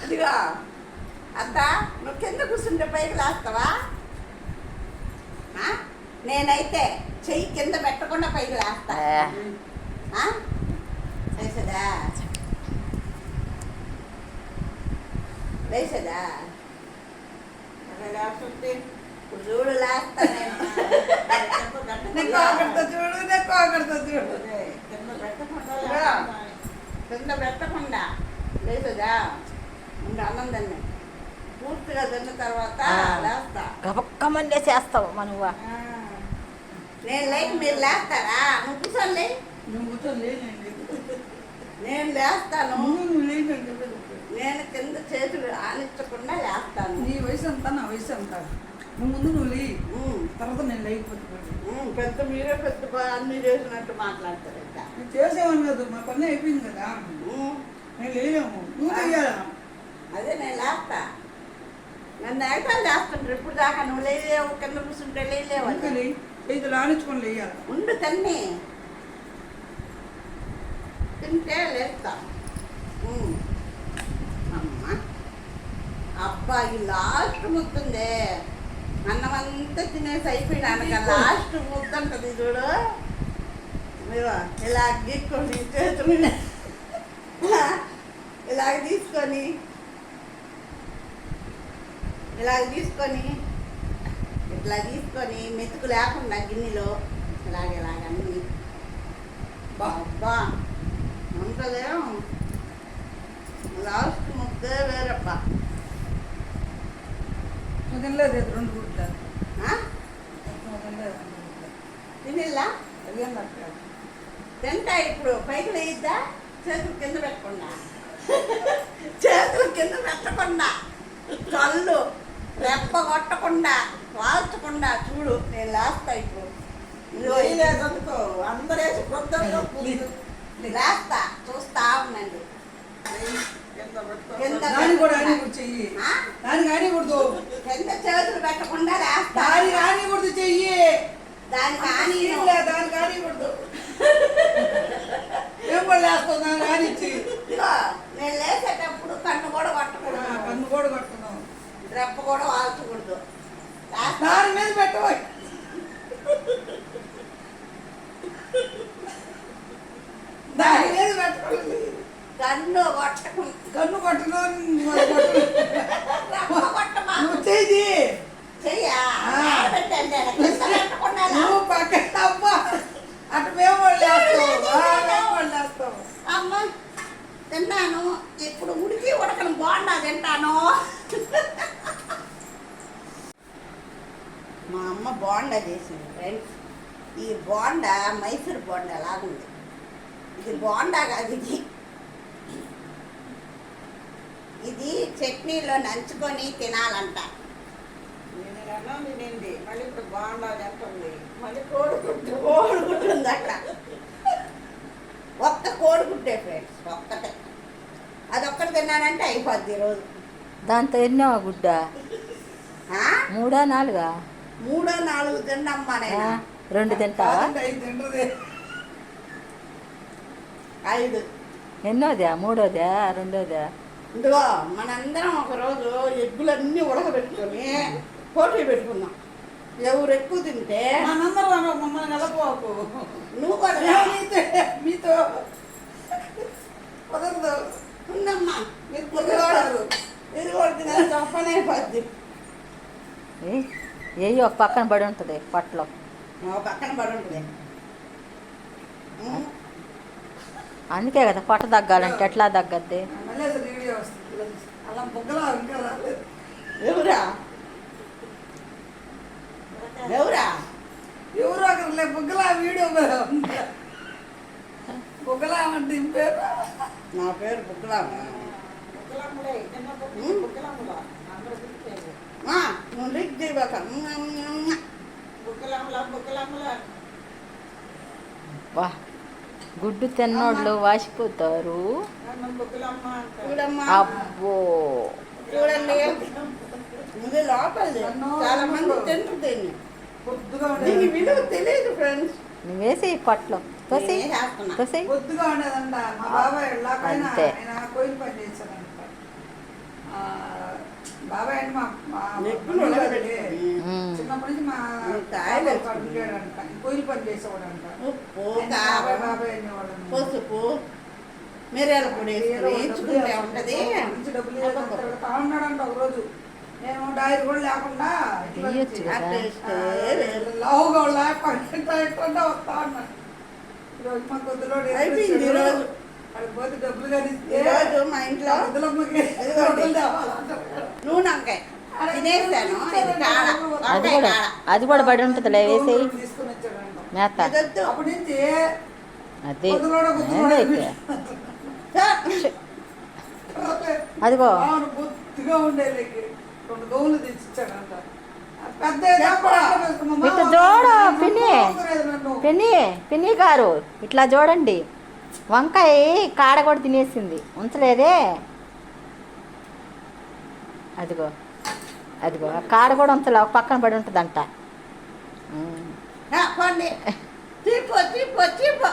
అదిగా అంత నువ్వు కింద కూర్చుంటే పైకి లేస్తావా? నేనైతే చెయ్యి కింద పెట్టకుండా పైకి లేస్తా. లేసదా లేసదా లేకపోతే చూడు లేస్తా. చూడు చూడు కింద పెట్టకుండా లేసదా ఉండి అన్నం తిన్నా పూర్తిగా తిన్న తర్వాత లేస్తా. గబక్కమండే చేస్తావు మనవా. నేను లేక మీరు లేస్తారా? నువ్వు కూర్చోలే. నేను లేస్తాను. నేను కింద చేతులు ఆనించకుండా లేస్తాను. నీ వయసు అంతా నా వయసు అంతా. నువ్వు ముందు నువ్వు లే, తర్వాత నేను లేకపోతే పెద్ద మీరే పెద్ద అన్ని చేసినట్టు మాట్లాడతారు. నేను చేసేవాను కదా, మా పని అయిపోయింది కదా. నేను లేము, నువ్వు లేయాలా? అదే నేను లేస్తా. నన్ను ఎగతాలు చేస్తుంటారు ఇప్పుడు దాకా. నువ్వు లేవు, కింద కూర్చుంటే లేవు. చేతులు ఆనించుకొని లేయాలి. ఉండు తన్ని తింటే లేస్తా. అమ్మ అబ్బాయి లాస్ట్ ముద్దుందే. అన్నమంతా తినేసి అయిపోయినాక లాస్ట్ ముద్దు ఉంటుంది చూడు. మీరు ఇలా గీక్కొని చేతులు ఇలాగ తీసుకొని ఇట్లా తీసుకొని మెతుకు లేకుండా గిన్నెలో ఇలాగన్నీ అబ్బా ఉంటుందేమో. లాస్ట్ ముద్దే వేరబ్బా. తినలేదు 2 గుడ్లు తినేలా తింటా. ఇప్పుడు పైకి లేయిద్దా? చేతులు కింద పెట్టకుండా కళ్ళు రెప్ప కొట్టకుండా వాల్చకుండా చూడు. నేను లేస్తా ఇప్పుడు. లేదనుకో అందరేసి లేస్తా. చూస్తా ఉండండి. కింద చేతులు పెట్టకుండా లేస్తా. చెయ్యి దానికి కానికూడదు. ఏం కూడా లేస్తావు దాన్ని కానిచ్చి. నేను లేసేటప్పుడు కన్ను కూడా కొట్టకూడదు. రెప్ప కూడా వాల్చకూడదు. దాని మీద పెట్టవు. దాని మీద పెట్టకూడదు. కన్ను కొట్టను నువ్వు చెయ్యి. చెయ్యా నువ్వు పక్కన అమ్మా అటు మేము వాళ్ళేస్తావు. అమ్మ తిన్నాను. ఇప్పుడు ఉడకను బోండా తింటాను. మా అమ్మ బోండా చేసింది ఫ్రెండ్స్. ఈ బోండా మైసూర్ బోండా లాగుంది. ఇది బోండా కాదు, ఇది చట్నీలో నంచుకొని తినాలంట. తినింది మళ్ళీ ఇప్పుడు బోండా చెప్పండి. మళ్ళీ కోడిగుడ్డు ఉంది అక్కడ. ఒక్క కోడిగుడ్డే ఫ్రెండ్స్, ఒక్కటే. అదొక్కటి తిన్నానంటే అయిపోద్ది ఈరోజు. దాంతో ఎన్నో గుడ్డ? 3 4? 3 4 తిన్నమ్మా. నేను 2 తింటావా? 5. ఎన్నోదా? 3దా 2దా? ఇదిగో మనందరం ఒకరోజు ఎగ్గులన్నీ ఉడకబెట్టుకొని పోటీ పెట్టుకున్నాం. ఎవరు ఎక్కువ తింటే మమ్మల్ని నిలపోకు. నువ్వు కూడా మీతో కుదరదు. ఉందమ్మా, మీరు కుదరదు. ఇది కూడా తినే చంపనే పద్ది. ఏ ఒక పక్కన పడి ఉంటుంది పట్లో. పక్కన పడి ఉంటుంది. అందుకే కదా పొట్ట తగ్గాలంటే. ఎట్లా తగ్గద్ది? ఎవరా అక్కడ బుగ్గలా వీడియో బుగ్గలా అంటే నా పేరు బుగ్గలా. నువ్వు లిక్ చేయబాక. వా, గుడ్డు తిన్నోళ్ళు వాసిపోతారు. అబ్బో చూడండి, ఇది లోపల చాలా మంది తింటుంది. దీని విలువ తెలియదు ఫ్రెండ్స్. నువ్వు వేసి పట్లో తోసి నేనే చేస్తున్నా. తోసి బొద్దుగా ఉండేదంట మా బాబాయ్ లాకైనా అంతే. ఆయన కోయిల పని చేశాడంట. ఆ, బాబాయ్ అంటే మా నెప్పులు బంధువులు ఉడకబెట్టుకొని. అదే. ఉమ్. చిన్నప్పటి నుంచి మా కాయలు బాబాయ్ అడిగాడంట కోయిల పని చేసేవాడంట. ఉప్పు ఆయన బాబాయ్ కారం బాబాయ్ అనేవాడు. పసుపు మిరియాల పొడి వేసుకుని వేయించుకుంటే ఉంటది. నుంచి డబ్బులు లేదంటే పెడతా ఉన్నాడంట ఒకరోజు. నేను డైరీ కూడా లేకుండా ఇట్లా వేయొచ్చు నుంచి, కదా. టేస్ట్ వేరు. లావుగా లేకుండా ఎట్లా వస్తా ఉన్నాడు. ఈరోజు మా కొద్దిలోడు అయిపోయింది ఈరోజు. అక్కడికి పోతే డబ్బులు కానీ ఈరోజు మా ఇంట్లో కొద్దిలమ్మకి ఇదిగోండి. డబ్బులు తేవాలంటారు. నూనె వంకాయ తినేసాను. ఇది కాడ అది వంకాయ కూడా కాడ. అది కూడా పడి ఉంటుందిలే వేసేయి తీసుకొని వచ్చాడంట. మేత ఇదొద్దు. అప్పటి నుంచి అది కొద్దిలోడు అదైతే. అదిగో అవును బొత్తిగా ఉండేది. 2 గౌలు తెచ్చిచ్చాడంట. పెద్ద ఇటు చూడు పిన్ని పిన్ని పిన్ని గారు ఇట్లా చూడండి వంకాయ కాడ కూడా తినేసింది ఉంచలేదే అదిగో అదిగో ఆ కాడ కూడా ఉంచలే ఒక పక్కన పడి ఉంటుందంట పండి తీపో తీపో తీపో